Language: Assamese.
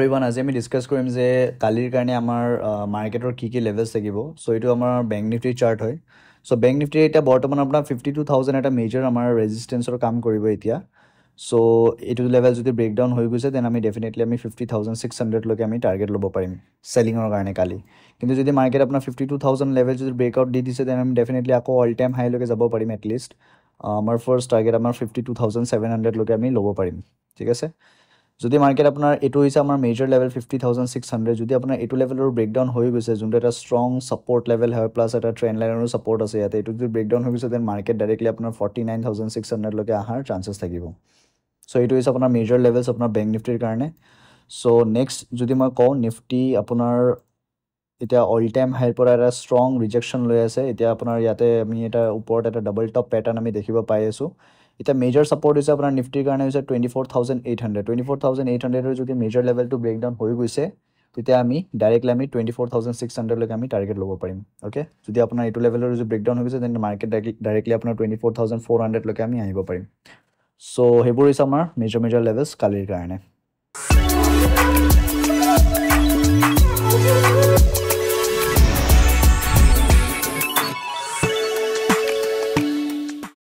এভৰিৱান আজি আমি ডিছকাছ কৰিম যে কালিৰ কাৰণে আমাৰ মাৰ্কেটৰ কি লেভেলছ থাকিব সো এইটো আমাৰ বেংক নিফটি চাৰ্ট হয় সো বেংক নিফটি এটা বৰ্তমান আপোনাৰ 52000 এটা মেজৰ আমাৰ ৰেজিষ্টেন্সৰ কাম কৰিব এতিয়া সো এইটো লেভেল যদি ব্ৰেকডাউন হৈ গৈছে দেন আমি ডেফিনেটলি আমি 50600 লৈকে আমি টাৰ্গেট ল'ব পাৰিম সেলিংৰ কাৰণে কালি কিন্তু যদি মাৰ্কেট আপোনাৰ 52000 লেভেল যদি ব্ৰেকআউট দি দিছে দেন আমি ডেফিনেটলি আকৌ অল টাইম হাই লৈকে যাব পাৰিম এট লিষ্ট আমাৰ ফাৰ্ষ্ট টাৰ্গেট আমাৰ 52700 লৈকে আমি ল'ব পাৰিম ঠিক আছে যদি মাৰ্কেট আপোনাৰ এটো হৈছে আমাৰ মেজৰ লেভেল 50600 যদি আপোনাৰ এটো লেভেলৰ ব্ৰেকডাউন হৈ গৈছে যোনটো এটা ষ্ট্ৰং সাপোৰ্ট লেভেল হয় প্লাস এটা ট্ৰেন্ড লাইনৰো সাপোৰ্ট আছে ইয়াতে এটো যদি ব্ৰেকডাউন হৈ গৈছে দেন মাৰ্কেট ডাইৰেক্টলি আপোনাৰ 49600 লৈকে আহাৰ চান্সেছ থাকিব সো এটো হৈছে আপোনাৰ মেজৰ লেভেলছ আপোনাৰ বেংক নিফটিৰ কাৰণে সো নেক্সট যদি মই কওঁ নিফটি আপোনাৰ এটা অল টাইম হাইৰ পৰা এটা ষ্ট্ৰং ৰিজেকচন লৈ আছে এতিয়া আপোনাৰ ইয়াতে আমি এটা ওপৰত এটা ডাবল টপ প্যাটাৰ্ন আমি দেখিব পাই আছো এটা মেজৰ সাপোৰ্ট হৈছে আপোনাৰ নিফটিৰ কাৰণে হৈছে 24800 ৰ যদি মেজৰ লেভেলটো ব্ৰেকডাউন হৈ গৈছে তেতিয়া আমি ডাইৰেক্টলি আমি 24600 লৈকে আমি টাৰ্গেট ল'ব পাৰিম ওকে যদি আপোনাৰ এটো লেভেলৰ যদি ব্ৰেকডাউন হৈ গৈছে দেন মাৰ্কেট ডাইৰেক্টলি আপোনাৰ 24400 লৈকে আমি আহিব পাৰিম সো হেবোৰ হৈছে আমাৰ মেজৰ লেভেলছ কালিৰ কাৰণে